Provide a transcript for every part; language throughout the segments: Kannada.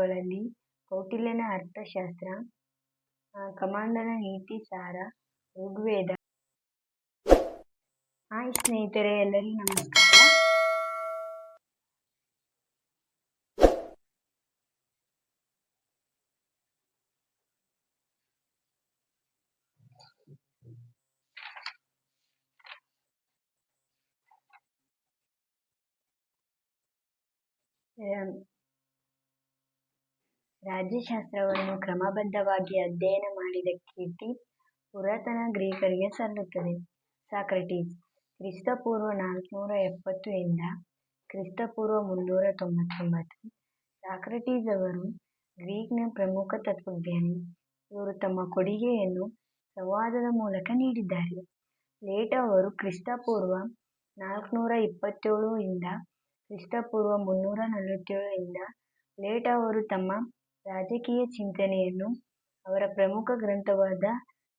ಅವುಗಳಲ್ಲಿ ಕೌಟಿಲ್ಯನ ಅರ್ಥಶಾಸ್ತ್ರ, ಕಮಾಂಡನ ನೀತಿಸಾರ, ಋಗ್ವೇದ. ಹಾಯ್ ಸ್ನೇಹಿತರೆ, ಎಲ್ಲರಿಗೂ ನಮಸ್ಕಾರ. ರಾಜ್ಯಶಾಸ್ತ್ರವನ್ನು ಕ್ರಮಬದ್ಧವಾಗಿ ಅಧ್ಯಯನ ಮಾಡಿದ ಕೀರ್ತಿ ಪುರಾತನ ಗ್ರೀಕರಿಗೆ ಸಲ್ಲುತ್ತದೆ. ಸಾಕ್ರಟೀಸ್ ಕ್ರಿಸ್ತಪೂರ್ವ 470 ಇಂದ ಕ್ರಿಸ್ತಪೂರ್ವ 399. ಸಾಕ್ರಟೀಸ್ ಅವರು ಗ್ರೀಕ್ನ ಪ್ರಮುಖ ತತ್ವಜ್ಞಾನಿ. ಇವರು ತಮ್ಮ ಕೊಡುಗೆಯನ್ನು ಸಂವಾದದ ಮೂಲಕ ನೀಡಿದ್ದಾರೆ. ಪ್ಲೇಟೋ ಅವರು ಕ್ರಿಸ್ತಪೂರ್ವ 427 ಇಂದ ಕ್ರಿಸ್ತಪೂರ್ವ 347 ಇಂದ ಪ್ಲೇಟೋ ಅವರು ತಮ್ಮ ರಾಜಕೀಯ ಚಿಂತನೆಯನ್ನು ಅವರ ಪ್ರಮುಖ ಗ್ರಂಥವಾದ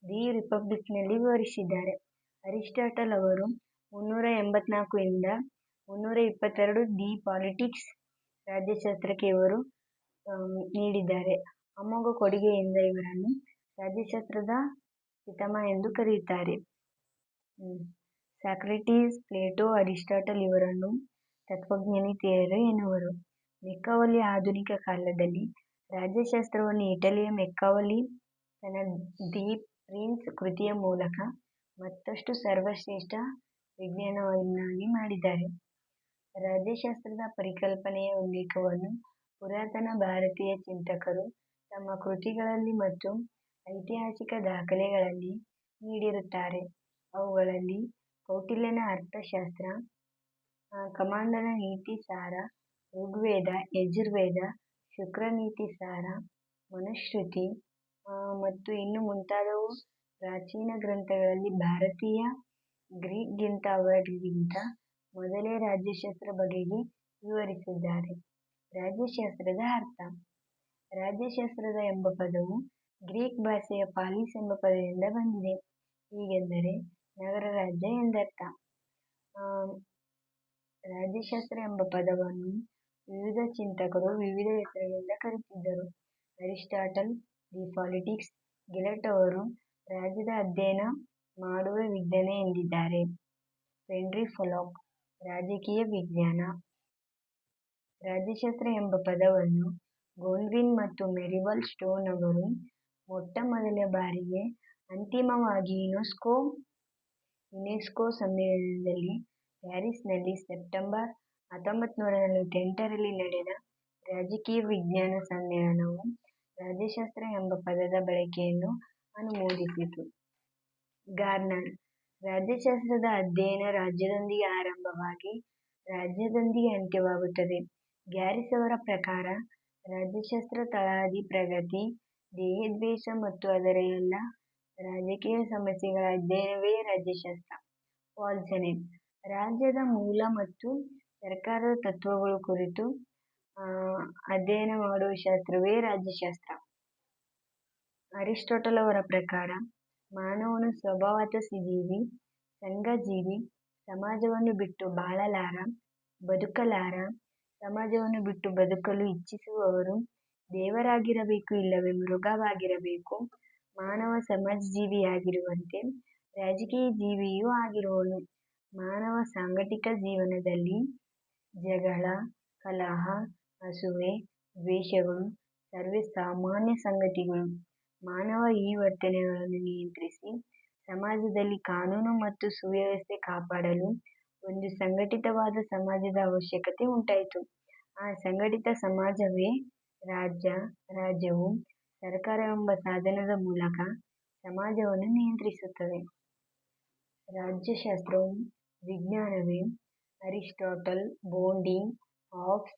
ದಿ ರಿಪಬ್ಲಿಕ್ನಲ್ಲಿ ವಿವರಿಸಿದ್ದಾರೆ. ಅರಿಸ್ಟಾಟಲ್ ಅವರು 384 ಇಂದ 322 ದಿ ಪಾಲಿಟಿಕ್ಸ್ ರಾಜ್ಯಶಾಸ್ತ್ರಕ್ಕೆ ಇವರು ನೀಡಿದ್ದಾರೆ. ಅಮೋಘ ಕೊಡುಗೆಯಿಂದ ಇವರನ್ನು ರಾಜ್ಯಶಾಸ್ತ್ರದ ಪಿತಾಮಹ ಎಂದು ಕರೆಯುತ್ತಾರೆ. ಸಾಕ್ರಟೀಸ್, ಪ್ಲೇಟೋ, ಅರಿಸ್ಟಾಟಲ್ ಇವರನ್ನು ತತ್ವಜ್ಞಾನಿಯರು ಎನ್ನುವರು. ಮೆಕ್ಯಾವೆಲಿ ಆಧುನಿಕ ಕಾಲದಲ್ಲಿ ರಾಜ್ಯಶಾಸ್ತ್ರವನ್ನು ಇಟಲಿಯ ಮೆಕ್ಯಾವೆಲಿ ತನ್ನ ದಿ ಪ್ರಿನ್ಸ್ ಕೃತಿಯ ಮೂಲಕ ಮತ್ತಷ್ಟು ಸರ್ವಶ್ರೇಷ್ಠ ವಿಜ್ಞಾನವನ್ನಾಗಿ ಮಾಡಿದ್ದಾರೆ. ರಾಜ್ಯಶಾಸ್ತ್ರದ ಪರಿಕಲ್ಪನೆಯ ಉಲ್ಲೇಖವನ್ನು ಪುರಾತನ ಭಾರತೀಯ ಚಿಂತಕರು ತಮ್ಮ ಕೃತಿಗಳಲ್ಲಿ ಮತ್ತು ಐತಿಹಾಸಿಕ ದಾಖಲೆಗಳಲ್ಲಿ ನೀಡಿರುತ್ತಾರೆ. ಅವುಗಳಲ್ಲಿ ಕೌಟಿಲ್ಯನ ಅರ್ಥಶಾಸ್ತ್ರ, ಕಮಾಂಡನ ನೀತಿಸಾರ, ಋಗ್ವೇದ, ಯಜುರ್ವೇದ, ಶುಕ್ರನೀತಿಸಾರ, ಮನುಸ್ಮೃತಿ ಮತ್ತು ಇನ್ನು ಮುಂತಾದವು. ಪ್ರಾಚೀನ ಗ್ರಂಥಗಳಲ್ಲಿ ಭಾರತೀಯ ಗ್ರೀಕ್ಗಿಂತ ಅವರಿಗಿಂತ ಮೊದಲೇ ರಾಜ್ಯಶಾಸ್ತ್ರ ಬಗೆಗೆ ವಿವರಿಸಿದ್ದಾರೆ. ರಾಜ್ಯಶಾಸ್ತ್ರದ ಅರ್ಥ. ರಾಜ್ಯಶಾಸ್ತ್ರದ ಎಂಬ ಪದವು ಗ್ರೀಕ್ ಭಾಷೆಯ ಪಾಲಿಸ್ ಎಂಬ ಪದದಿಂದ ಬಂದಿದೆ. ಹೀಗೆಂದರೆ ನಗರ ರಾಜ್ಯ ಎಂದರ್ಥ. ರಾಜ್ಯಶಾಸ್ತ್ರ ಎಂಬ ಪದವನ್ನು ವಿವಿಧ ಚಿಂತಕರು ವಿವಿಧ ಹೆಸರುಗಳಿಂದ ಕರೆದಿದ್ದರು. ಅರಿಸ್ಟಾಟಲ್ ದಿ ಪಾಲಿಟಿಕ್ಸ್, ಗೆಲಟ್ ಅವರು ರಾಜ್ಯದ ಅಧ್ಯಯನ ಮಾಡುವ ವಿಜ್ಞಾನ ಎಂದಿದ್ದಾರೆ. ಹೆನ್ರಿ ಪೊಲಾಕ್ ರಾಜಕೀಯ ವಿಜ್ಞಾನ. ರಾಜ್ಯಶಾಸ್ತ್ರ ಎಂಬ ಪದವನ್ನು ಗೋಡ್ವಿನ್ ಮತ್ತು ಮೆರಿವಲ್ ಸ್ಟೋನ್ ಅವರು ಮೊಟ್ಟ ಮೊದಲ ಬಾರಿಗೆ ಅಂತಿಮವಾಗಿ ಯುನೆಸ್ಕೋ ಸಮ್ಮೇಳನದಲ್ಲಿ ಪ್ಯಾರಿಸ್ನಲ್ಲಿ ಸೆಪ್ಟೆಂಬರ್ 1948ರಲ್ಲಿ ನಡೆದ ರಾಜಕೀಯ ವಿಜ್ಞಾನ ಸಮ್ಮೇಳನವು ರಾಜ್ಯಶಾಸ್ತ್ರ ಎಂಬ ಪದದ ಬಳಕೆಯನ್ನು ಅನುಮೋದಿಸಿತು. ಗಾರ್ನರ್ ರಾಜ್ಯಶಾಸ್ತ್ರದ ಅಧ್ಯಯನ ರಾಜ್ಯದೊಂದಿಗೆ ಆರಂಭವಾಗಿ ರಾಜ್ಯದೊಂದಿಗೆ ಅಂತ್ಯವಾಗುತ್ತದೆ. ಗ್ಯಾರಿಸ್ ಅವರ ಪ್ರಕಾರ ರಾಜ್ಯಶಾಸ್ತ್ರ ತಳಹದಿ ಪ್ರಗತಿ, ದೇಹದ್ವೇಷ ಮತ್ತು ಅದರ ಎಲ್ಲ ರಾಜಕೀಯ ಸಮಸ್ಯೆಗಳ ಅಧ್ಯಯನವೇ ರಾಜ್ಯಶಾಸ್ತ್ರ. ಪಾಲ್ ಸೆನೆಟ್ ರಾಜ್ಯದ ಮೂಲ ಮತ್ತು ಸರ್ಕಾರದ ತತ್ವಗಳ ಕುರಿತು ಅಧ್ಯಯನ ಮಾಡುವ ಶಾಸ್ತ್ರವೇ ರಾಜ್ಯಶಾಸ್ತ್ರ. ಅರಿಸ್ಟಾಟಲ್ ಅವರ ಪ್ರಕಾರ ಮಾನವನು ಸ್ವಭಾವತಃ ಜೀವಿ, ಸಂಘಜೀವಿ, ಸಮಾಜವನ್ನು ಬಿಟ್ಟು ಬದುಕಲಾರ, ಸಮಾಜವನ್ನು ಬಿಟ್ಟು ಬದುಕಲು ಇಚ್ಛಿಸುವವರು ದೇವರಾಗಿರಬೇಕು ಇಲ್ಲವೇ ಮೃಗವಾಗಿರಬೇಕು. ಮಾನವ ಸಮಾಜಜೀವಿಯಾಗಿರುವಂತೆ ರಾಜಕೀಯ ಜೀವಿಯೂ ಆಗಿರುವನು. ಮಾನವ ಸಾಂಘಿಕ ಜೀವನದಲ್ಲಿ ಜಗಳ, ಕಲಹ, ಅಸೂಯೆ, ದ್ವೇಷಗಳು ಸರ್ವೇ ಸಾಮಾನ್ಯ ಸಂಗತಿಗಳು. ಮಾನವ ಈ ವರ್ತನೆಗಳನ್ನು ನಿಯಂತ್ರಿಸಿ ಸಮಾಜದಲ್ಲಿ ಕಾನೂನು ಮತ್ತು ಸುವ್ಯವಸ್ಥೆ ಕಾಪಾಡಲು ಒಂದು ಸಂಘಟಿತವಾದ ಸಮಾಜದ ಅವಶ್ಯಕತೆ ಉಂಟಾಯಿತು. ಆ ಸಂಘಟಿತ ಸಮಾಜವೇ ರಾಜ್ಯ. ರಾಜ್ಯವು ಸರ್ಕಾರವೆಂಬ ಸಾಧನದ ಮೂಲಕ ಸಮಾಜವನ್ನು ನಿಯಂತ್ರಿಸುತ್ತದೆ. ರಾಜ್ಯಶಾಸ್ತ್ರವು ವಿಜ್ಞಾನವೇ. Aristotle, Bodin, Hobbes.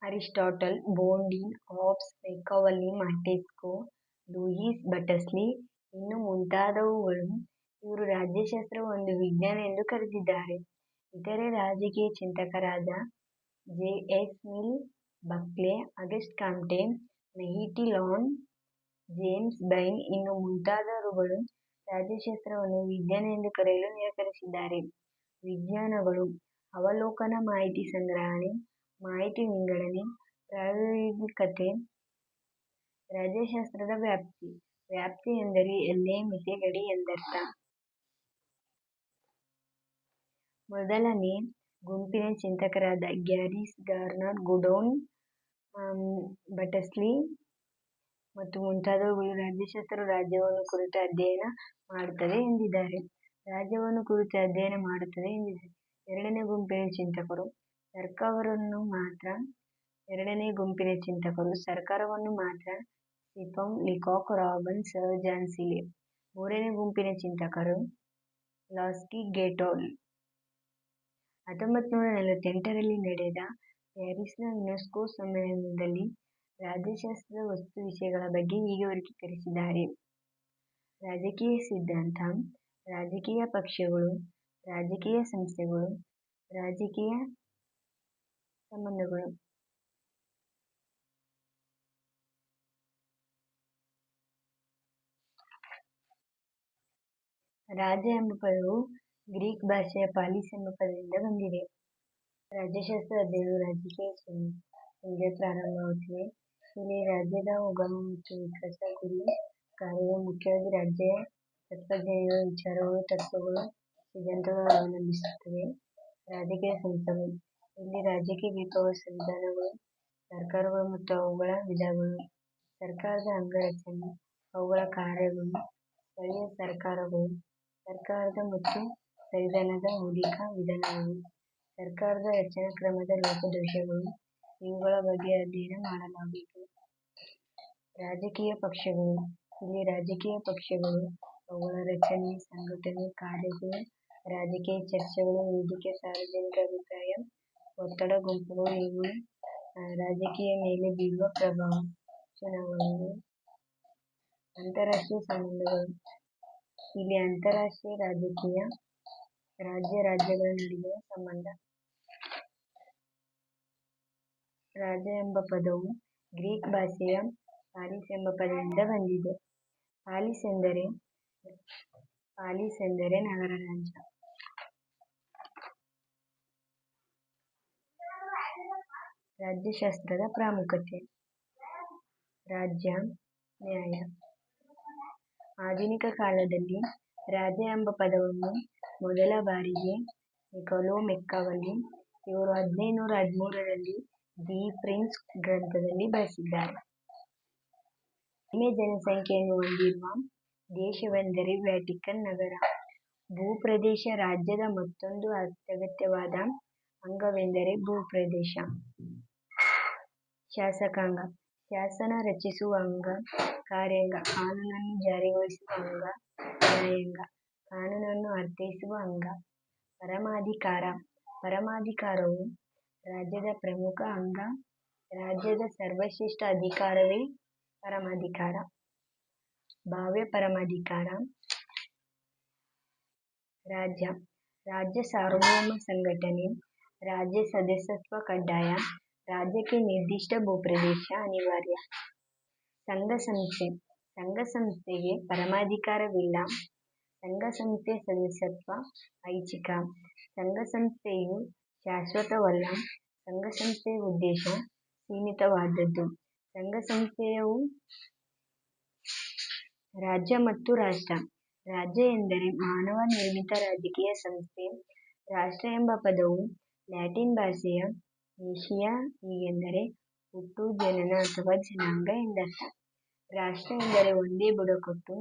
Aristotle, Bodin, Hobbes, Machiavelli, Montesquieu, Louis ಬಟಸ್ಲಿ ಇನ್ನು ಮುಂತಾದವುಗಳು ಇವರು ರಾಜ್ಯಶಾಸ್ತ್ರವು ಒಂದು ವಿಜ್ಞಾನ ಎಂದು ಕರೆದಿದ್ದಾರೆ. ಇತರೆ ರಾಜಕೀಯ ಚಿಂತಕರಾದ J S. Mill, Buckle, August Comte, Maitland, James ಬೈನ್ ಇನ್ನು ಮುಂತಾದವರುಗಳು ರಾಜ್ಯಶಾಸ್ತ್ರವನ್ನು ವಿಜ್ಞಾನ ಎಂದು ಕರೆಯಲು ನಿರಾಕರಿಸಿದ್ದಾರೆ. ವಿಜ್ಞಾನಗಳು: ಅವಲೋಕನ, ಮಾಹಿತಿ ಸಂಗ್ರಹಣೆ, ಮಾಹಿತಿ ವಿಂಗಡಣೆ, ಪ್ರಾಯೋಗಿಕತೆ. ರಾಜ್ಯಶಾಸ್ತ್ರದ ವ್ಯಾಪ್ತಿ: ವ್ಯಾಪ್ತಿ ಎಂದರೆ ಎಲ್ಲೆ, ಮಿತಿ, ಗಡಿ ಎಂದರ್ಥ. ಮೊದಲನೇ ಗುಂಪಿನ ಚಿಂತಕರಾದ ಗ್ಯಾರಿಸ್, ಗಾರ್ನರ್, ಗೂಡೋನ್, ಬಟರ್ಸ್ಲಿ ಮತ್ತು ಮುಂತಾದವರುಗಳು ರಾಜ್ಯಶಾಸ್ತ್ರವು ರಾಜ್ಯವನ್ನು ಕುರಿತು ಅಧ್ಯಯನ ಮಾಡುತ್ತದೆ ಎಂದಿದ್ದಾರೆ. ರಾಜ್ಯವನ್ನು ಕುರಿತು ಅಧ್ಯಯನ ಮಾಡುತ್ತದೆ ಎಂದಿದ್ದಾರೆ. ಎರಡನೇ ಗುಂಪಿನ ಚಿಂತಕರು ಸರ್ಕಾರವನ್ನು ಮಾತ್ರ ಸಿಪಂ, ಲಿಕಾಕ್, ರಾಬನ್, ಸರ್ ಜಾನ್ ಸೀಲೆ. ಮೂರನೇ ಗುಂಪಿನ ಚಿಂತಕರು ಲಾಸ್ಕಿ, ಗೆಟೋಲ್. 1948ರಲ್ಲಿ ನಡೆದ ಪ್ಯಾರಿಸ್ನ ಯುನೆಸ್ಕೋ ಸಮ್ಮೇಳನದಲ್ಲಿ ರಾಜ್ಯಶಾಸ್ತ್ರದ ವಸ್ತು ವಿಷಯಗಳ ಬಗ್ಗೆ ಹೀಗೆ ವರ್ಗೀಕರಿಸಿದ್ದಾರೆ: ರಾಜಕೀಯ ಸಿದ್ಧಾಂತ, ರಾಜಕೀಯ ಪಕ್ಷಗಳು, ರಾಜಕೀಯ ಸಂಸ್ಥೆಗಳು, ರಾಜಕೀಯ ಸಂಬಂಧಗಳು. ರಾಜ್ಯ ಎಂಬ ಪದವು ಗ್ರೀಕ್ ಭಾಷೆಯ ಪಾಲಿಸ್ ಎಂಬ ಪದದಿಂದ ಬಂದಿದೆ. ರಾಜ್ಯಶಾಸ್ತ್ರ ಅಧ್ಯಯನವು ರಾಜಕೀಯ ಚಿಹ್ನೆಯಿಂದ ಪ್ರಾರಂಭವಾಗುತ್ತದೆ. ಇಲ್ಲಿ ರಾಜ್ಯದ ಉಗಮ ಮತ್ತು ವಿಕಾಸ, ಗುರಿ, ಕಾರ್ಯಗಳು ಮುಖ್ಯವಾಗಿ ರಾಜ್ಯ ತತ್ವಜ್ಞಾನಿಗಳ ವಿಚಾರಗಳು, ತತ್ವಗಳು, ಸಿದ್ಧಾಂತಗಳನ್ನು ಅವಲಂಬಿಸಿರುತ್ತವೆ. ರಾಜಕೀಯ ಸಂಸ್ಥೆಗಳು: ಇಲ್ಲಿ ರಾಜ್ಯಕ್ಕೆ ಬೇಕಾಗುವ ಸಂವಿಧಾನಗಳು, ಸರ್ಕಾರಗಳು ಮತ್ತು ಅವುಗಳ ವಿಧಗಳು, ಸರ್ಕಾರದ ಅಂಗರಚನೆ, ಅವುಗಳ ಕಾರ್ಯಗಳು, ಸ್ಥಳೀಯ ಸರ್ಕಾರಗಳು, ಸರ್ಕಾರದ ಮತ್ತು ಸಂವಿಧಾನದ ಮೌಲಿಕ ವಿಧಾನಗಳು, ಸರ್ಕಾರದ ರಚನಾಕ್ರಮದ ಲೋಪದೋಷಗಳು ಇವುಗಳ ಬಗ್ಗೆ ಅಧ್ಯಯನ ಮಾಡಲಾಗುವುದು. ರಾಜಕೀಯ ಪಕ್ಷಗಳು: ಇಲ್ಲಿ ರಾಜಕೀಯ ಪಕ್ಷಗಳು, ಅವುಗಳ ರಚನೆ, ಸಂಘಟನೆ, ಕಾರ್ಯಗಳು, ರಾಜಕೀಯ ಚರ್ಚೆಗಳು, ವೇದಿಕೆ, ಸಾರ್ವಜನಿಕ ಅಭಿಪ್ರಾಯ, ಒತ್ತಡ, ಗುಂಪುಗಳು ಇವುಗಳ ರಾಜಕೀಯ ಮೇಲೆ ಬೀರುವ ಪ್ರಭಾವ. ಚುನಾವಣೆಗಳು. ಅಂತಾರಾಷ್ಟ್ರೀಯ ಸಂಬಂಧಗಳು: ಇಲ್ಲಿ ಅಂತಾರಾಷ್ಟ್ರೀಯ ರಾಜಕೀಯ ರಾಜ್ಯಗಳ ನಡುವಿನ ಸಂಬಂಧ. ರಾಜ್ಯ ಎಂಬ ಪದವು ಗ್ರೀಕ್ ಭಾಷೆಯ ಪಾಲಿಸ್ ಎಂಬ ಪದದಿಂದ ಬಂದಿದೆ. ಪಾಲಿಸ್ ಎಂದರೆ ನಗರ ರಾಜ್ಯ. ರಾಜ್ಯಶಾಸ್ತ್ರದ ಪ್ರಾಮುಖ್ಯತೆ. ರಾಜ್ಯ, ನ್ಯಾಯ. ಆಧುನಿಕ ಕಾಲದಲ್ಲಿ ರಾಜ್ಯ ಎಂಬ ಪದವನ್ನು ಮೊದಲ ಬಾರಿಗೆ ನಿಕೊಲೊ ಮೆಕ್ಯಾವೆಲ್ಲಿ ಇವರು 1513ರಲ್ಲಿ ದಿ ಪ್ರಿನ್ಸ್ ಗ್ರಂಥದಲ್ಲಿ ಬಳಸಿದ್ದಾರೆ. ಕಡಿಮೆ ಜನಸಂಖ್ಯೆಯನ್ನು ಹೊಂದಿರುವ ದೇಶವೆಂದರೆ ವ್ಯಾಟಿಕನ್ ನಗರ. ಭೂಪ್ರದೇಶ: ರಾಜ್ಯದ ಮತ್ತೊಂದು ಅತ್ಯಗತ್ಯವಾದ ಅಂಗವೆಂದರೆ ಭೂಪ್ರದೇಶ. ಶಾಸಕಾಂಗ: ಶಾಸನ ರಚಿಸುವ ಅಂಗ. ಕಾರ್ಯಾಂಗ: ಕಾನೂನನ್ನು ಜಾರಿಗೊಳಿಸುವ ಅಂಗ. ನ್ಯಾಯಾಂಗ: ಕಾನೂನನ್ನು ಅರ್ಥೈಸುವ ಅಂಗ. ಪರಮಾಧಿಕಾರ: ಪರಮಾಧಿಕಾರವು ರಾಜ್ಯದ ಪ್ರಮುಖ ಅಂಗ. ರಾಜ್ಯದ ಸರ್ವಶ್ರೇಷ್ಠ ಅಧಿಕಾರವೇ ಪರಮಾಧಿಕಾರ. ಭಾವ್ಯ ಪರಮಾಧಿಕಾರ. ರಾಜ್ಯ ಸಾರ್ವಭೌಮ ಸಂಘಟನೆ. ರಾಜ್ಯ ಸದಸ್ಯತ್ವ ಕಡ್ಡಾಯ. ರಾಜ್ಯಕ್ಕೆ ನಿರ್ದಿಷ್ಟ ಭೂಪ್ರದೇಶ ಅನಿವಾರ್ಯ. ಸಂಘ-ಸಂಸ್ಥೆ: ಸಂಘ-ಸಂಸ್ಥೆಗೆ ಪರಮಾಧಿಕಾರವಿಲ್ಲ. ಸಂಘ-ಸಂಸ್ಥೆಯ ಸದಸ್ಯತ್ವ ಐಚ್ಛಿಕ. ಸಂಘ-ಸಂಸ್ಥೆಯು ಶಾಶ್ವತವಲ್ಲ. ಸಂಘ-ಸಂಸ್ಥೆಯ ಉದ್ದೇಶ ಸೀಮಿತವಾದದ್ದು. ಸಂಘ-ಸಂಸ್ಥೆಯು ರಾಜ್ಯ ಮತ್ತು ರಾಷ್ಟ್ರ. ರಾಜ್ಯ ಎಂದರೆ ಮಾನವ ನಿರ್ಮಿತ ರಾಜಕೀಯ ಸಂಸ್ಥೆ. ರಾಷ್ಟ್ರ ಎಂಬ ಪದವು ಲ್ಯಾಟಿನ್ ಭಾಷೆಯ ನೇಷಿಯಾ, ಹೀಗೆಂದರೆ ಹುಟ್ಟು, ಜನನ ಅಥವಾ ಜನಾಂಗ ಎಂದರ್ಥ. ರಾಷ್ಟ್ರ ಎಂದರೆ ಒಂದೇ ಬುಡಕಟ್ಟು,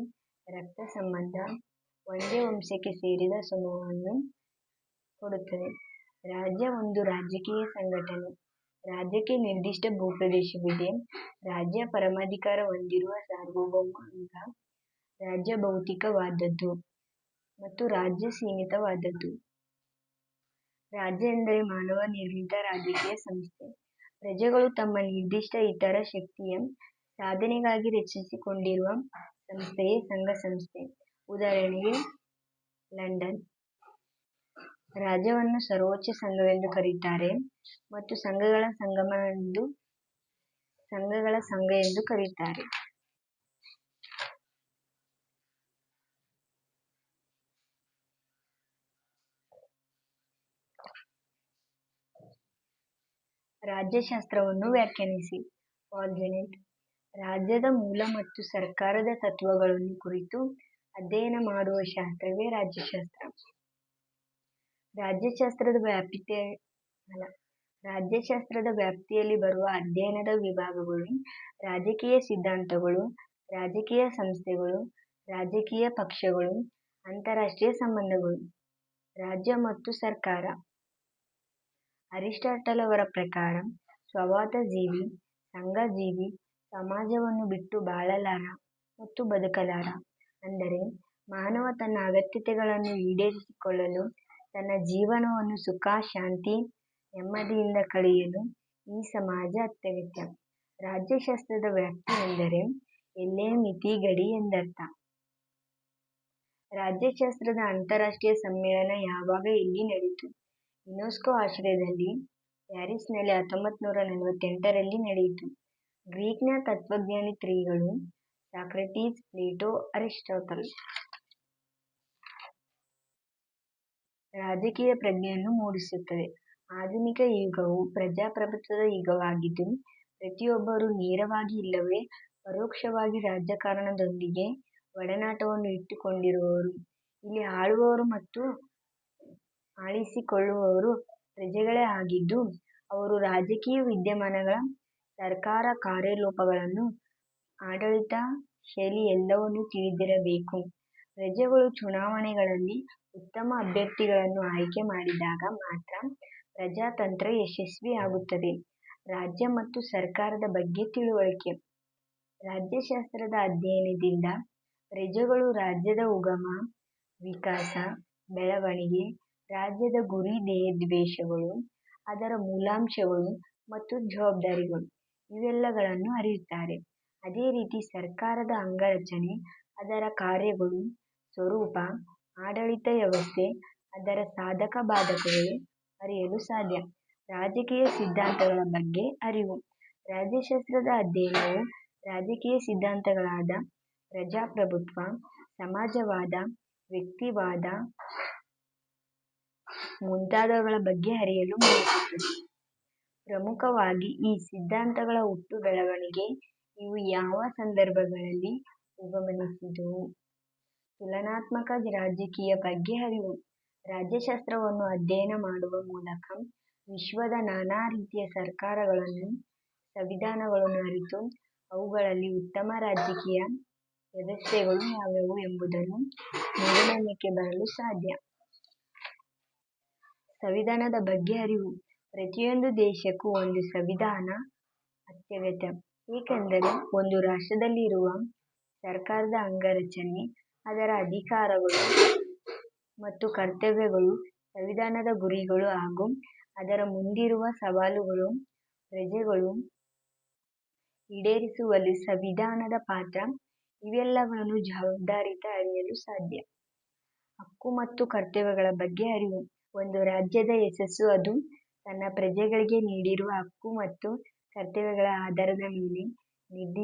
ರಕ್ತ ಸಂಬಂಧ, ಒಂದೇ ವಂಶಕ್ಕೆ ಸೇರಿದ ಸಮೂಹವನ್ನು ಕೊಡುತ್ತದೆ. ರಾಜ್ಯ ಒಂದು ರಾಜಕೀಯ ಸಂಘಟನೆ. ರಾಜ್ಯಕ್ಕೆ ನಿರ್ದಿಷ್ಟ ಭೂಪ್ರದೇಶವಿದೆ. ರಾಜ್ಯ ಪರಮಾಧಿಕಾರ ಹೊಂದಿರುವ ಸಾರ್ವಭೌಮ ಅಂಗ. ರಾಜ್ಯ ಭೌತಿಕವಾದದ್ದು ಮತ್ತು ರಾಜ್ಯ ಸೀಮಿತವಾದದ್ದು. ರಾಜ್ಯ ಎಂದರೆ ಮಾನವ ನಿರ್ಮಿತ ರಾಜಕೀಯ ಸಂಸ್ಥೆ. ಪ್ರಜೆಗಳು ತಮ್ಮ ನಿರ್ದಿಷ್ಟ ಇತರ ಶಕ್ತಿಯ ಸಾಧನೆಗಾಗಿ ರಚಿಸಿಕೊಂಡಿರುವ ಸಂಸ್ಥೆಯೇ ಸಂಘ-ಸಂಸ್ಥೆ. ಉದಾಹರಣೆಗೆ ಲಂಡನ್. ರಾಜ್ಯವನ್ನು ಸರ್ವೋಚ್ಚ ಸಂಘವೆಂದು ಕರೆಯುತ್ತಾರೆ ಮತ್ತು ಸಂಘಗಳ ಸಂಘ ಎಂದು ಕರೆಯುತ್ತಾರೆ. ರಾಜ್ಯಶಾಸ್ತ್ರವನ್ನು ವ್ಯಾಖ್ಯಾನಿಸಿ. ಪಾಲ್ಜೆನೆಟ್. ರಾಜ್ಯದ ಮೂಲ ಮತ್ತು ಸರ್ಕಾರದ ತತ್ವಗಳನ್ನು ಕುರಿತು ಅಧ್ಯಯನ ಮಾಡುವ ಶಾಸ್ತ್ರವೇ ರಾಜ್ಯಶಾಸ್ತ್ರ. ರಾಜ್ಯಶಾಸ್ತ್ರದ ವ್ಯಾಪ್ತಿಯಲ್ಲಿ ಬರುವ ಅಧ್ಯಯನದ ವಿಭಾಗಗಳು ರಾಜಕೀಯ ಸಿದ್ಧಾಂತಗಳು, ರಾಜಕೀಯ ಸಂಸ್ಥೆಗಳು, ರಾಜಕೀಯ ಪಕ್ಷಗಳು, ಅಂತಾರಾಷ್ಟ್ರೀಯ ಸಂಬಂಧಗಳು. ರಾಜ್ಯ ಮತ್ತು ಸರ್ಕಾರ. ಅರಿಸ್ಟಾಟಲ್ ಅವರ ಪ್ರಕಾರ ಸ್ವಭಾವತಃ ಜೀವಿ, ಸಂಘಜೀವಿ, ಸಮಾಜವನ್ನು ಬಿಟ್ಟು ಬಾಳಲಾರ ಮತ್ತು ಬದುಕಲಾರ. ಅಂದರೆ ಮಾನವ ತನ್ನ ಅಗತ್ಯತೆಗಳನ್ನು ಈಡೇರಿಸಿಕೊಳ್ಳಲು, ತನ್ನ ಜೀವನವನ್ನು ಸುಖ, ಶಾಂತಿ, ನೆಮ್ಮದಿಯಿಂದ ಕಳೆಯಲು ಈ ಸಮಾಜ ಅತ್ಯಗತ್ಯ. ರಾಜ್ಯಶಾಸ್ತ್ರದ ವ್ಯಾಪ್ತಿ ಎಂದರೆ ಎಲ್ಲೆ, ಮಿತಿ, ಗಡಿ ಎಂದರ್ಥ. ರಾಜ್ಯಶಾಸ್ತ್ರದ ಅಂತಾರಾಷ್ಟ್ರೀಯ ಸಮ್ಮೇಳನ ಯಾವಾಗ, ಎಲ್ಲಿ ನಡೆಯಿತು? ಯುನೆಸ್ಕೋ ಆಶ್ರಯದಲ್ಲಿ ಪ್ಯಾರಿಸ್ನಲ್ಲಿ 1948ರಲ್ಲಿ ನಡೆಯಿತು. ಗ್ರೀಕ್ನ ತತ್ವಜ್ಞಾನಿ ತ್ರಿಗಳು ಸಾಕ್ರಟೀಸ್, ಪ್ಲೇಟೋ, ಅರಿಸ್ಟಾಟಲ್. ರಾಜಕೀಯ ಪ್ರಜ್ಞೆಯನ್ನು ಮೂಡಿಸುತ್ತದೆ. ಆಧುನಿಕ ಯುಗವು ಪ್ರಜಾಪ್ರಭುತ್ವದ ಯುಗವಾಗಿದ್ದು, ಪ್ರತಿಯೊಬ್ಬರೂ ನೇರವಾಗಿ ಇಲ್ಲವೇ ಪರೋಕ್ಷವಾಗಿ ರಾಜಕಾರಣದೊಂದಿಗೆ ಒಡನಾಟವನ್ನು ಇಟ್ಟುಕೊಂಡಿರುವರು. ಇಲ್ಲಿ ಆಳುವವರು ಮತ್ತು ಆಳಿಸಿಕೊಳ್ಳುವವರು ಪ್ರಜೆಗಳೇ ಆಗಿದ್ದು, ಅವರು ರಾಜಕೀಯ ವಿದ್ಯಮಾನಗಳ, ಸರ್ಕಾರ ಕಾರ್ಯಕಲಾಪಗಳನ್ನು, ಆಡಳಿತ ಶೈಲಿ ಎಲ್ಲವನ್ನೂ ತಿಳಿದಿರಬೇಕು. ಪ್ರಜೆಗಳು ಚುನಾವಣೆಗಳಲ್ಲಿ ಉತ್ತಮ ಅಭ್ಯರ್ಥಿಗಳನ್ನು ಆಯ್ಕೆ ಮಾಡಿದಾಗ ಮಾತ್ರ ಪ್ರಜಾತಂತ್ರ ಯಶಸ್ವಿಯಾಗುತ್ತದೆ. ರಾಜ್ಯ ಮತ್ತು ಸರ್ಕಾರದ ಬಗ್ಗೆ ತಿಳುವಳಿಕೆ. ರಾಜ್ಯಶಾಸ್ತ್ರದ ಅಧ್ಯಯನದಿಂದ ಪ್ರಜೆಗಳು ರಾಜ್ಯದ ಉಗಮ, ವಿಕಾಸ, ಬೆಳವಣಿಗೆ, ರಾಜ್ಯದ ಗುರಿ ಧ್ಯೇಯೋದ್ದೇಶಗಳು, ಅದರ ಮೂಲಾಂಶಗಳು ಮತ್ತು ಜವಾಬ್ದಾರಿಗಳು ಇವೆಲ್ಲಗಳನ್ನು ಅರಿಯುತ್ತಾರೆ. ಅದೇ ರೀತಿ ಸರ್ಕಾರದ ಅಂಗರಚನೆ, ಅದರ ಕಾರ್ಯಗಳು, ಸ್ವರೂಪ, ಆಡಳಿತ ವ್ಯವಸ್ಥೆ, ಅದರ ಸಾಧಕ ಬಾಧಕಗಳು ಅರಿಯಲು ಸಾಧ್ಯ. ರಾಜಕೀಯ ಸಿದ್ಧಾಂತಗಳ ಬಗ್ಗೆ ಅರಿವು. ರಾಜ್ಯಶಾಸ್ತ್ರದ ಅಧ್ಯಯನವು ರಾಜಕೀಯ ಸಿದ್ಧಾಂತಗಳಾದ ಪ್ರಜಾಪ್ರಭುತ್ವ, ಸಮಾಜವಾದ, ವ್ಯಕ್ತಿವಾದ ಮುಂತಾದವುಗಳ ಬಗ್ಗೆ ಅರಿಯಲು ಮೂಲಕುತ್ತದೆ. ಪ್ರಮುಖವಾಗಿ ಈ ಸಿದ್ಧಾಂತಗಳ ಹುಟ್ಟು, ಬೆಳವಣಿಗೆ, ಇವು ಯಾವ ಸಂದರ್ಭಗಳಲ್ಲಿ ಉಗಮನಿಸಿದುವು. ತುಲನಾತ್ಮಕ ರಾಜಕೀಯ ಬಗ್ಗೆ ಅರಿವು. ರಾಜ್ಯಶಾಸ್ತ್ರವನ್ನು ಅಧ್ಯಯನ ಮಾಡುವ ಮೂಲಕ ವಿಶ್ವದ ನಾನಾ ರೀತಿಯ ಸರ್ಕಾರಗಳನ್ನು, ಸಂವಿಧಾನಗಳನ್ನು ಅರಿತು ಅವುಗಳಲ್ಲಿ ಉತ್ತಮ ರಾಜಕೀಯ ವ್ಯವಸ್ಥೆಗಳು ಯಾವುವು ಎಂಬುದನ್ನು ನಿರ್ಣಯಕ್ಕೆ ಬರಲು ಸಾಧ್ಯ. ಸಂವಿಧಾನದ ಬಗ್ಗೆ ಅರಿವು. ಪ್ರತಿಯೊಂದು ದೇಶಕ್ಕೂ ಒಂದು ಸಂವಿಧಾನ ಅತ್ಯಗತ್ಯ. ಏಕೆಂದರೆ ಒಂದು ರಾಷ್ಟ್ರದಲ್ಲಿರುವ ಸರ್ಕಾರದ ಅಂಗರಚನೆ, ಅದರ ಅಧಿಕಾರಗಳು ಮತ್ತು ಕರ್ತವ್ಯಗಳು, ಸಂವಿಧಾನದ ಗುರಿಗಳು ಹಾಗೂ ಅದರ ಮುಂದಿರುವ ಸವಾಲುಗಳು ಪ್ರಜೆಗಳು ಈಡೇರಿಸುವಲ್ಲಿ ಸಂವಿಧಾನದ ಪಾತ್ರ ಇವೆಲ್ಲವನ್ನು ಜವಾಬ್ದಾರಿಯುತ ಅರಿಯಲು ಸಾಧ್ಯ. ಹಕ್ಕು ಮತ್ತು ಕರ್ತವ್ಯಗಳ ಬಗ್ಗೆ ಅರಿವು. ಒಂದು ರಾಜ್ಯದ ಯಶಸ್ಸು ಅದು ತನ್ನ ಪ್ರಜೆಗಳಿಗೆ ನೀಡಿರುವ ಹಕ್ಕು ಮತ್ತು ಕರ್ತವ್ಯಗಳ ಆಧಾರದ ಮೇಲೆ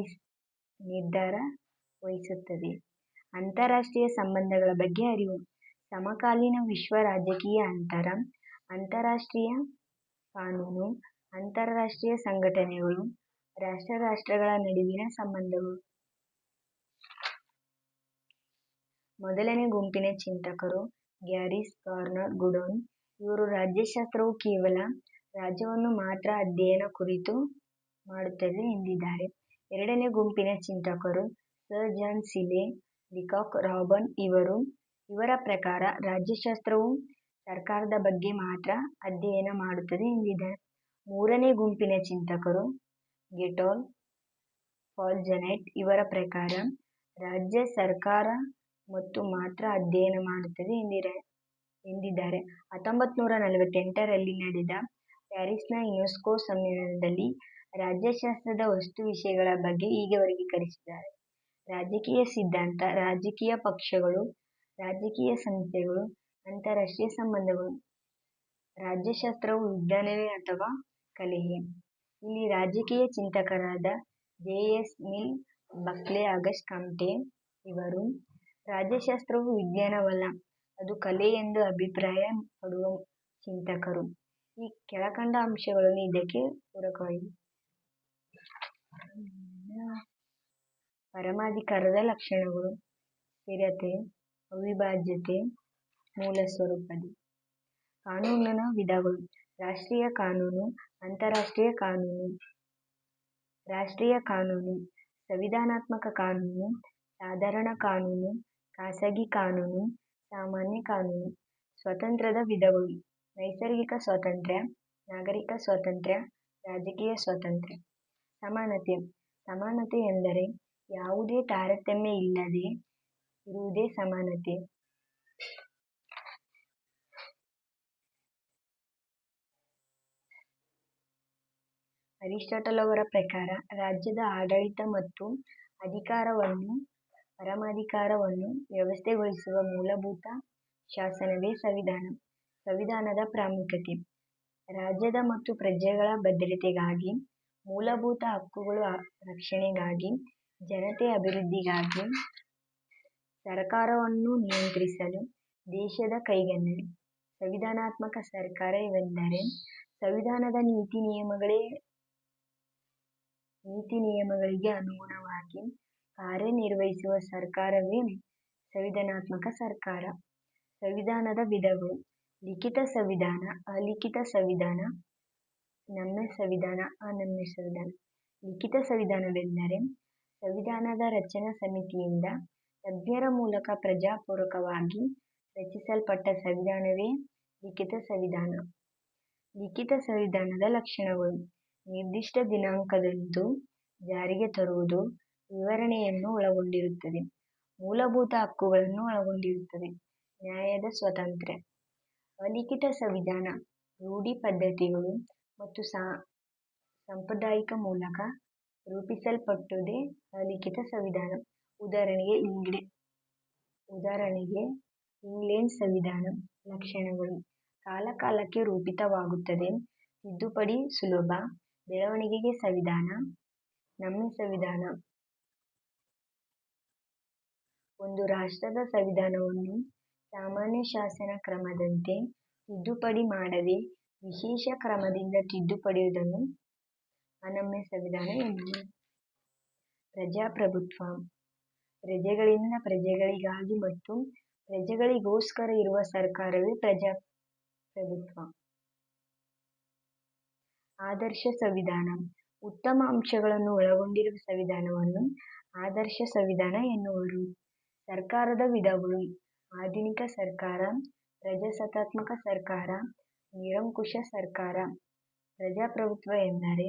ನಿರ್ಧಾರ ವಹಿಸುತ್ತದೆ. ಅಂತಾರಾಷ್ಟ್ರೀಯ ಸಂಬಂಧಗಳ ಬಗ್ಗೆ ಅರಿವು. ಸಮಕಾಲೀನ ವಿಶ್ವ ರಾಜಕೀಯ ಅಂತಾರಾಷ್ಟ್ರೀಯ ಕಾನೂನು, ಅಂತಾರಾಷ್ಟ್ರೀಯ ಸಂಘಟನೆಗಳು, ರಾಷ್ಟ್ರಗಳ ನಡುವಿನ ಸಂಬಂಧಗಳು. ಮೊದಲನೇ ಗುಂಪಿನ ಚಿಂತಕರು ಗ್ಯಾರಿಸ್, ಗಾರ್ನರ್, ಗುಡೋನ್. ಇವರು ರಾಜ್ಯಶಾಸ್ತ್ರವು ಕೇವಲ ರಾಜ್ಯವನ್ನು ಮಾತ್ರ ಅಧ್ಯಯನ ಕುರಿತು ಮಾಡುತ್ತದೆ ಎಂದಿದ್ದಾರೆ. ಎರಡನೇ ಗುಂಪಿನ ಚಿಂತಕರು ಸರ್ ಜಾನ್ ಸೀಲೆ, ಲಿಕಾಕ್, ರಾಬರ್ನ್. ಇವರ ಪ್ರಕಾರ ರಾಜ್ಯಶಾಸ್ತ್ರವು ಸರ್ಕಾರದ ಬಗ್ಗೆ ಮಾತ್ರ ಅಧ್ಯಯನ ಮಾಡುತ್ತದೆ ಎಂದಿದ್ದಾರೆ. ಮೂರನೇ ಗುಂಪಿನ ಚಿಂತಕರು ಗೆಟಾಲ್, ಪಾಲ್ಜನೆಟ್. ಇವರ ಪ್ರಕಾರ ರಾಜ್ಯ ಸರ್ಕಾರ ಮತ್ತು ಮಾತ್ರ ಅಧ್ಯಯನ ಮಾಡುತ್ತದೆ ಎಂದಿದ್ದಾರೆ. 1948ರಲ್ಲಿ ನಡೆದ ಪ್ಯಾರಿಸ್ನ ಯುನೆಸ್ಕೋ ಸಮ್ಮೇಳನದಲ್ಲಿ ರಾಜ್ಯಶಾಸ್ತ್ರದ ವಸ್ತು ವಿಷಯಗಳ ಬಗ್ಗೆ ಹೀಗೆ ವರ್ಗೀಕರಿಸಿದ್ದಾರೆ. ರಾಜಕೀಯ ಸಿದ್ಧಾಂತ, ರಾಜಕೀಯ ಪಕ್ಷಗಳು, ರಾಜಕೀಯ ಸಂಸ್ಥೆಗಳು, ಅಂತಾರಾಷ್ಟ್ರೀಯ ಸಂಬಂಧಗಳು. ರಾಜ್ಯಶಾಸ್ತ್ರವು ವಿಜ್ಞಾನವೇ ಅಥವಾ ಕಲೆಯೇ? ಇಲ್ಲಿ ರಾಜಕೀಯ ಚಿಂತಕರಾದ J. S. Mill, Buckle, August Comte ಇವರು ರಾಜ್ಯಶಾಸ್ತ್ರವು ವಿಜ್ಞಾನವಲ್ಲ, ಅದು ಕಲೆ ಎಂದು ಅಭಿಪ್ರಾಯ ಪಡುವ ಚಿಂತಕರು. ಈ ಕೆಳಕಂಡ ಅಂಶಗಳನ್ನು ಇದಕ್ಕೆ ಪೂರಕವಾಗಿವೆ. ಪರಮಾಧಿಕಾರದ ಲಕ್ಷಣಗಳು: ಸ್ಥಿರತೆ, ಅವಿಭಾಜ್ಯತೆ, ಮೂಲ ಸ್ವರೂಪದ. ಕಾನೂನಿನ ವಿಧಗಳು: ರಾಷ್ಟ್ರೀಯ ಕಾನೂನು, ಅಂತಾರಾಷ್ಟ್ರೀಯ ಕಾನೂನು. ರಾಷ್ಟ್ರೀಯ ಕಾನೂನು: ಸಂವಿಧಾನಾತ್ಮಕ ಕಾನೂನು, ಸಾಧಾರಣ ಕಾನೂನು, ಖಾಸಗಿ ಕಾನೂನು, ಸಾಮಾನ್ಯ ಕಾನೂನು. ಸ್ವಾತಂತ್ರ್ಯದ ವಿಧಗಳು: ನೈಸರ್ಗಿಕ ಸ್ವಾತಂತ್ರ್ಯ, ನಾಗರಿಕ ಸ್ವಾತಂತ್ರ್ಯ, ರಾಜಕೀಯ ಸ್ವಾತಂತ್ರ್ಯ. ಸಮಾನತೆ: ಸಮಾನತೆ ಎಂದರೆ ಯಾವುದೇ ತಾರತಮ್ಯ ಇಲ್ಲದೆ ಇರುವುದೇ ಸಮಾನತೆ. ಅರಿಸ್ಟಾಟಲ್ ಅವರ ಪ್ರಕಾರ ರಾಜ್ಯದ ಆಡಳಿತ ಮತ್ತು ಅಧಿಕಾರವನ್ನು ಪರಮಾಧಿಕಾರವನ್ನು ವ್ಯವಸ್ಥೆಗೊಳಿಸುವ ಮೂಲಭೂತ ಶಾಸನವೇ ಸಂವಿಧಾನ. ಸಂವಿಧಾನದ ಪ್ರಾಮುಖ್ಯತೆ: ರಾಜ್ಯದ ಮತ್ತು ಪ್ರಜೆಗಳ ಭದ್ರತೆಗಾಗಿ, ಮೂಲಭೂತ ಹಕ್ಕುಗಳ ರಕ್ಷಣೆಗಾಗಿ, ಜನತೆಯ ಅಭಿವೃದ್ಧಿಗಾಗಿ ಸರ್ಕಾರವನ್ನು ನಿಯಂತ್ರಿಸಲು ದೇಶದ ಕೈಗನ್ನಡಿ. ಸಂವಿಧಾನಾತ್ಮಕ ಸರ್ಕಾರ ಎಂದರೆ ಸಂವಿಧಾನದ ನೀತಿ ನಿಯಮಗಳಿಗೆ ಅನುಗುಣವಾಗಿ ಕಾರ್ಯನಿರ್ವಹಿಸುವ ಸರ್ಕಾರವೇ ಸಂವಿಧಾನಾತ್ಮಕ ಸರ್ಕಾರ. ಸಂವಿಧಾನದ ವಿಧಗಳು: ಲಿಖಿತ ಸಂವಿಧಾನ, ಅಲಿಖಿತ ಸಂವಿಧಾನ, ನಮ್ಯ ಸಂವಿಧಾನ, ಅನಮ್ಯ ಸಂವಿಧಾನ. ಲಿಖಿತ ಸಂವಿಧಾನವೆಂದರೆ ಸಂವಿಧಾನದ ರಚನಾ ಸಮಿತಿಯಿಂದ ತಜ್ಞರ ಮೂಲಕ ಪ್ರಜಾಪೂರ್ವಕವಾಗಿ ರಚಿಸಲ್ಪಟ್ಟ ಸಂವಿಧಾನವೇ ಲಿಖಿತ ಸಂವಿಧಾನ. ಲಿಖಿತ ಸಂವಿಧಾನದ ಲಕ್ಷಣಗಳು: ನಿರ್ದಿಷ್ಟ ದಿನಾಂಕದಂದು ಜಾರಿಗೆ ತರುವುದು, ವಿವರಣೆಯನ್ನು ಒಳಗೊಂಡಿರುತ್ತದೆ, ಮೂಲಭೂತ ಹಕ್ಕುಗಳನ್ನು ಒಳಗೊಂಡಿರುತ್ತದೆ, ನ್ಯಾಯದ ಸ್ವಾತಂತ್ರ್ಯ. ಅಲಿಖಿತ ಸಂವಿಧಾನ: ರೂಢಿ ಪದ್ಧತಿಗಳು ಮತ್ತು ಸಾಂಪ್ರದಾಯಿಕ ಮೂಲಕ ರೂಪಿಸಲ್ಪಟ್ಟುದೇ ಅಲಿಖಿತ ಸಂವಿಧಾನ. ಉದಾಹರಣೆಗೆ ಇಂಗ್ಲೆಂಡ್ ಸಂವಿಧಾನ. ಲಕ್ಷಣಗಳು: ಕಾಲಕಾಲಕ್ಕೆ ರೂಪಿತವಾಗುತ್ತದೆ, ತಿದ್ದುಪಡಿ ಸುಲಭ, ಬೆಳವಣಿಗೆ ಸಂವಿಧಾನ. ನಮ್ಯ ಸಂವಿಧಾನ: ಒಂದು ರಾಷ್ಟ್ರದ ಸಂವಿಧಾನವನ್ನು ಸಾಮಾನ್ಯ ಶಾಸನ ಕ್ರಮದಂತೆ ತಿದ್ದುಪಡಿ ಮಾಡದೆ ವಿಶೇಷ ಕ್ರಮದಿಂದ ತಿದ್ದುಪಡಿಯುವುದನ್ನು ಅನಮ್ಯ ಸಂವಿಧಾನ ಎನ್ನುವರು. ಪ್ರಜಾಪ್ರಭುತ್ವ: ಪ್ರಜೆಗಳಿಂದ ಪ್ರಜೆಗಳಿಗಾಗಿ ಮತ್ತು ಪ್ರಜೆಗಳಿಗೋಸ್ಕರ ಇರುವ ಸರ್ಕಾರವೇ ಪ್ರಜಾಪ್ರಭುತ್ವ. ಆದರ್ಶ ಸಂವಿಧಾನ: ಉತ್ತಮ ಅಂಶಗಳನ್ನು ಒಳಗೊಂಡಿರುವ ಸಂವಿಧಾನವನ್ನು ಆದರ್ಶ ಸಂವಿಧಾನ ಎನ್ನುವರು. ಸರ್ಕಾರದ ವಿಧಗಳು: ಆಧುನಿಕ ಸರ್ಕಾರ, ಪ್ರಜಾಸತ್ತಾತ್ಮಕ ಸರ್ಕಾರ, ನಿರಂಕುಶ ಸರ್ಕಾರ. ಪ್ರಜಾಪ್ರಭುತ್ವ ಎಂದರೆ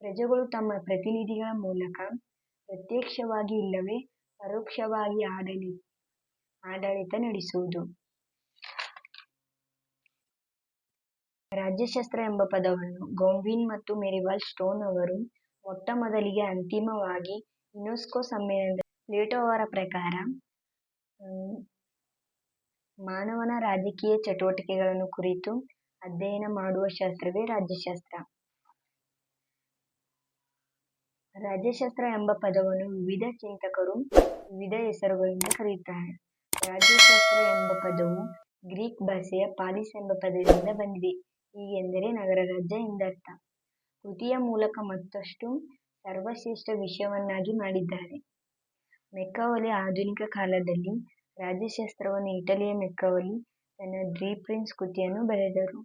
ಪ್ರಜೆಗಳು ತಮ್ಮ ಪ್ರತಿನಿಧಿಗಳ ಮೂಲಕ ಪ್ರತ್ಯಕ್ಷವಾಗಿ ಇಲ್ಲವೇ ಪರೋಕ್ಷವಾಗಿ ಆಡಳಿತ ನಡೆಸುವುದು. ರಾಜ್ಯಶಾಸ್ತ್ರ ಎಂಬ ಪದವನ್ನು ಗೌಡ್ವಿನ್ ಮತ್ತು ಮೆರಿವಾಲ್ ಸ್ಟೋನ್ ಅವರು ಮೊಟ್ಟಮೊದಲಿಗೆ ಅಂತಿಮವಾಗಿ ಯುನೆಸ್ಕೋ ಸಮ್ಮೇಳನದಲ್ಲಿ ಪ್ಲೇಟೋ ಅವರ ಪ್ರಕಾರ ಮಾನವನ ರಾಜಕೀಯ ಚಟುವಟಿಕೆಗಳನ್ನು ಕುರಿತು ಅಧ್ಯಯನ ಮಾಡುವ ಶಾಸ್ತ್ರವೇ ರಾಜ್ಯಶಾಸ್ತ್ರ. ರಾಜ್ಯಶಾಸ್ತ್ರ ಎಂಬ ಪದವನ್ನು ವಿವಿಧ ಚಿಂತಕರು ವಿವಿಧ ಹೆಸರುಗಳಿಂದ ಕರೆಯುತ್ತಾರೆ. ರಾಜ್ಯಶಾಸ್ತ್ರ ಎಂಬ ಪದವು ಗ್ರೀಕ್ ಭಾಷೆಯ ಪಾಲಿಸ್ ಎಂಬ ಪದದಿಂದ ಬಂದಿದೆ. ಹೀಗೆಂದರೆ ನಗರ ರಾಜ್ಯ ಎಂದರ್ಥ. ಕೃತಿಯ ಮೂಲಕ ಮತ್ತಷ್ಟು ಸರ್ವಶ್ರೇಷ್ಠ ವಿಷಯವನ್ನಾಗಿ ಮಾಡಿದ್ದಾರೆ. ಮೆಕ್ಯಾವೆಲಿ ಆಧುನಿಕ ಕಾಲದಲ್ಲಿ ರಾಜ್ಯಶಾಸ್ತ್ರವನ್ನು ಇಟಲಿಯ ಮೆಕ್ಯಾವೆಲಿ ತನ್ನ ದಿ ಪ್ರಿನ್ಸ್ ಕೃತಿಯನ್ನು ಬರೆದರು.